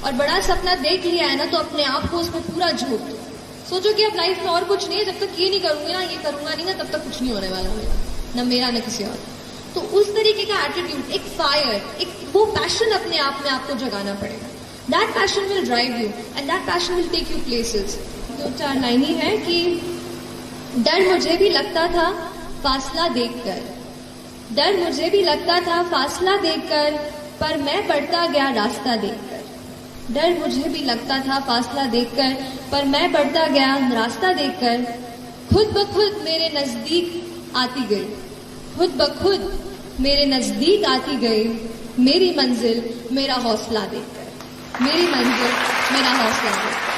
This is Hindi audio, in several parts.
और बड़ा सपना देख लिया है ना तो अपने आप को उसमें पूरा झोंक दो। सोचो कि अब लाइफ में और कुछ नहीं है, जब तक ये नहीं करूंगी ना, ये करूंगा नहीं ना, तब तक कुछ नहीं होने वाला मेरा, ना मेरा ना किसी और। तो उस तरीके का एटीट्यूड, एक फायर, एक वो पैशन अपने आप में आपको जगाना पड़ेगा। That passion will drive you and that passion will take you places. 2-4 line ही है कि डर मुझे भी लगता था फासला देखकर, डर मुझे भी लगता था फासला देखकर, पर मैं बढ़ता गया रास्ता देखकर। डर मुझे भी लगता था फासला देखकर, पर मैं बढ़ता गया रास्ता देखकर। खुद ब खुद मेरे नजदीक आती गई, खुद ब खुद मेरे नजदीक आती गई, मेरी मंजिल मेरा हौसला देखकर, मेरी मंजिल मेरा हौसला देखकर।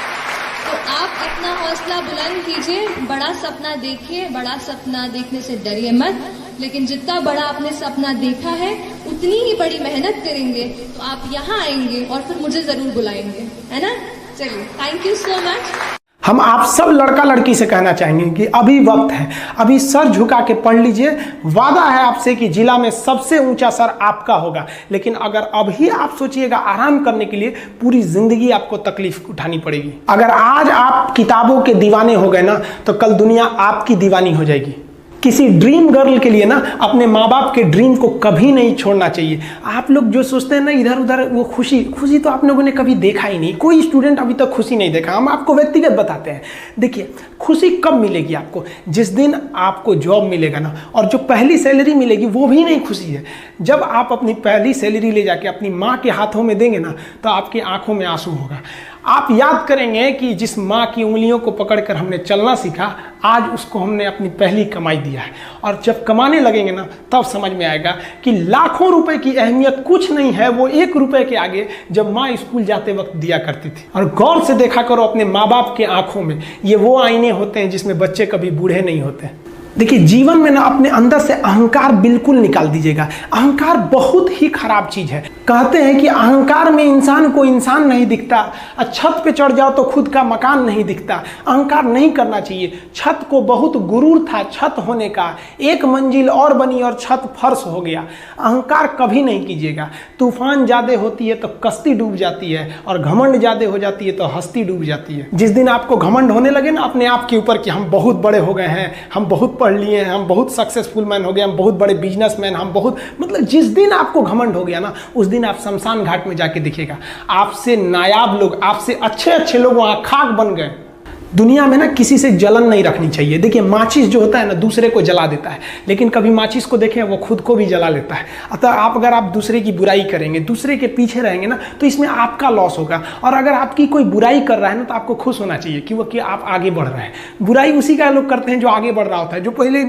तो आप अपना हौसला बुलंद कीजिए, बड़ा सपना देखिए, बड़ा सपना देखने से डरिए मत, लेकिन जितना बड़ा आपने सपना देखा है उतनी ही बड़ी मेहनत करेंगे तो आप यहाँ आएंगे और फिर मुझे जरूर बुलाएंगे, है ना। चलिए, थैंक यू सो मच। हम आप सब लड़का लड़की से कहना चाहेंगे कि अभी वक्त है, अभी सर झुका के पढ़ लीजिए। वादा है आपसे कि जिला में सबसे ऊंचा सर आपका होगा, लेकिन अगर अभी आप सोचिएगा आराम करने के लिए, पूरी जिंदगी आपको तकलीफ उठानी पड़ेगी। अगर आज आप किताबों के दीवाने हो गए ना, तो कल दुनिया आपकी दीवानी हो जाएगी। किसी ड्रीम गर्ल के लिए ना अपने माँ बाप के ड्रीम को कभी नहीं छोड़ना चाहिए। आप लोग जो सोचते हैं ना इधर उधर, वो खुशी तो आप लोगों ने कभी देखा ही नहीं। कोई स्टूडेंट अभी तक खुशी नहीं देखा। हम आपको व्यक्तिगत बताते हैं। देखिए, खुशी कब मिलेगी आपको? जिस दिन आपको जॉब मिलेगा ना, और जो पहली सैलरी मिलेगी वो भी नहीं खुशी है। जब आप अपनी पहली सैलरी ले जाके अपनी माँ के हाथों में देंगे ना, तो आपकी आंखों में आंसू होगा। आप याद करेंगे कि जिस माँ की उंगलियों को पकड़कर हमने चलना सीखा, आज उसको हमने अपनी पहली कमाई दिया है। और जब कमाने लगेंगे ना, तब समझ में आएगा कि लाखों रुपए की अहमियत कुछ नहीं है वो 1 रुपए के आगे, जब माँ स्कूल जाते वक्त दिया करती थी। और गौर से देखा करो अपने माँ बाप के आंखों में, ये वो आईने होते हैं जिसमें बच्चे कभी बूढ़े नहीं होते। देखिए, जीवन में ना अपने अंदर से अहंकार बिल्कुल निकाल दीजिएगा। अहंकार बहुत ही खराब चीज है। कहते हैं कि अहंकार में इंसान को इंसान नहीं दिखता, छत पे चढ़ जाओ तो खुद का मकान नहीं दिखता। अहंकार नहीं करना चाहिए। छत को बहुत गुरूर था छत होने का, 1 मंजिल और बनी और छत फर्श हो गया। अहंकार कभी नहीं कीजिएगा। तूफान ज्यादा होती है तो कश्ती डूब जाती है, और घमंड ज्यादा हो जाती है तो हस्ती डूब जाती है। जिस दिन आपको घमंड होने लगे ना अपने आप के ऊपर कि हम बहुत बड़े हो गए हैं, हम बहुत पढ़ लिए हैं, हम बहुत सक्सेसफुल मैन हो गए, हम बहुत बड़े बिजनेसमैन, हम बहुत, मतलब जिस दिन आपको घमंड हो गया ना, उस दिन आप शमशान घाट में जाके देखिएगा, आपसे नायाब लोग, आपसे अच्छे अच्छे लोग वहां खाक बन गए। दुनिया में ना किसी से जलन नहीं रखनी चाहिए। देखिए, माचिस जो होता है ना दूसरे को जला देता है, लेकिन कभी माचिस को देखें वो खुद को भी जला लेता है। अतः अगर आप दूसरे की बुराई करेंगे, दूसरे के पीछे रहेंगे ना, तो इसमें आपका लॉस होगा। और अगर आपकी कोई बुराई कर रहा है ना, तो आपको खुश होना चाहिए कि आप आगे बढ़ रहे हैं। बुराई उसी का लोग करते हैं जो आगे बढ़ रहा होता है। जो पहले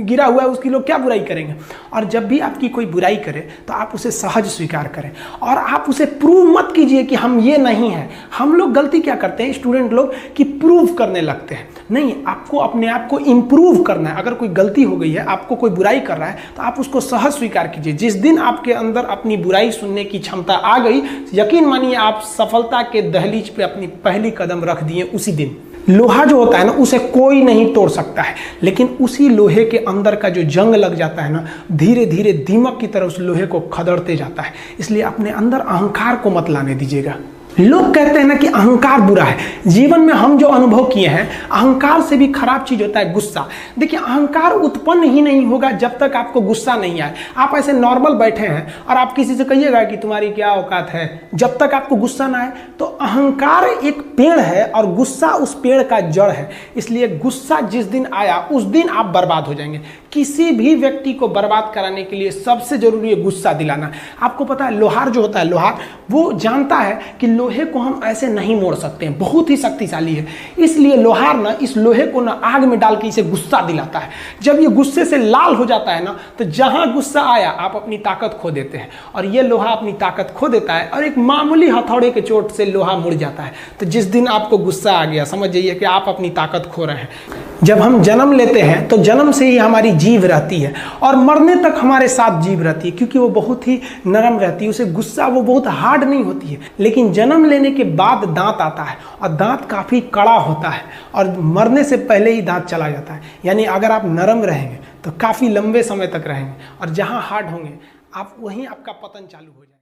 गिरा हुआ है उसकी लोग क्या बुराई करेंगे। और जब भी आपकी कोई बुराई करे तो आप उसे सहज स्वीकार करें, और आप उसे प्रूव मत कीजिए कि हम ये नहीं हैं। हम लोग गलती क्या करते हैं स्टूडेंट लोग, कि प्रूव करने लगते हैं। नहीं, आपको अपने आप को इंप्रूव करना है। अगर कोई गलती हो गई है, आपको कोई बुराई कर रहा है, तो आप उसको सहज स्वीकार कीजिए। जिस दिन आपके अंदर अपनी बुराई सुनने की क्षमता आ गई, यकीन मानिए आप सफलता के दहलीज पे अपनी पहली कदम रख दिए उसी दिन। लोहा जो होता है ना, उसे कोई नहीं तोड़ सकता है, लेकिन उसी लोहे के अंदर का जो जंग लग जाता है ना, धीरे धीरे दीमक की तरह उस लोहे को खदड़ते जाता है। इसलिए अपने अंदर अहंकार को मत लाने दीजिएगा। लोग कहते हैं ना कि अहंकार बुरा है। जीवन में हम जो अनुभव किए हैं, अहंकार से भी खराब चीज होता है गुस्सा। देखिए, अहंकार उत्पन्न ही नहीं होगा जब तक आपको गुस्सा नहीं आए। आप ऐसे नॉर्मल बैठे हैं और आप किसी से कहिएगा कि तुम्हारी क्या औकात है, जब तक आपको गुस्सा ना आए। तो अहंकार एक पेड़ है और गुस्सा उस पेड़ का जड़ है। इसलिए गुस्सा जिस दिन आया उस दिन आप बर्बाद हो जाएंगे। किसी भी व्यक्ति को बर्बाद कराने के लिए सबसे जरूरी है गुस्सा दिलाना। आपको पता है, लोहार जो होता है, लोहार वो जानता है कि लोहे को हम ऐसे नहीं मोड़ सकते हैं, बहुत ही शक्तिशाली है। इसलिए लोहार ना इस लोहे को ना आग में डाल के इसे गुस्सा दिलाता है। जब ये गुस्से से लाल हो जाता है ना, तो जहां गुस्सा आया आप अपनी ताकत खो देते हैं, और ये लोहा अपनी ताकत खो देता है, और एक मामूली हथौड़े के चोट से लोहा मुड़ जाता है। तो जिस दिन आपको गुस्सा आ गया, समझ जाइए कि आप अपनी ताकत खो रहे हैं। जब हम जन्म लेते हैं तो जन्म से ही हमारी जीभ रहती है, और मरने तक हमारे साथ जीभ रहती है, क्योंकि वो बहुत ही नरम रहती है। उसे गुस्सा वो बहुत हार्ड नहीं होती है। लेकिन जन्म लेने के बाद दांत आता है, और दांत काफी कड़ा होता है, और मरने से पहले ही दांत चला जाता है। यानी अगर आप नरम रहेंगे तो काफी लंबे समय तक रहेंगे, और जहां हार्ड होंगे आप वहीं आपका पतन चालू हो जाएगा।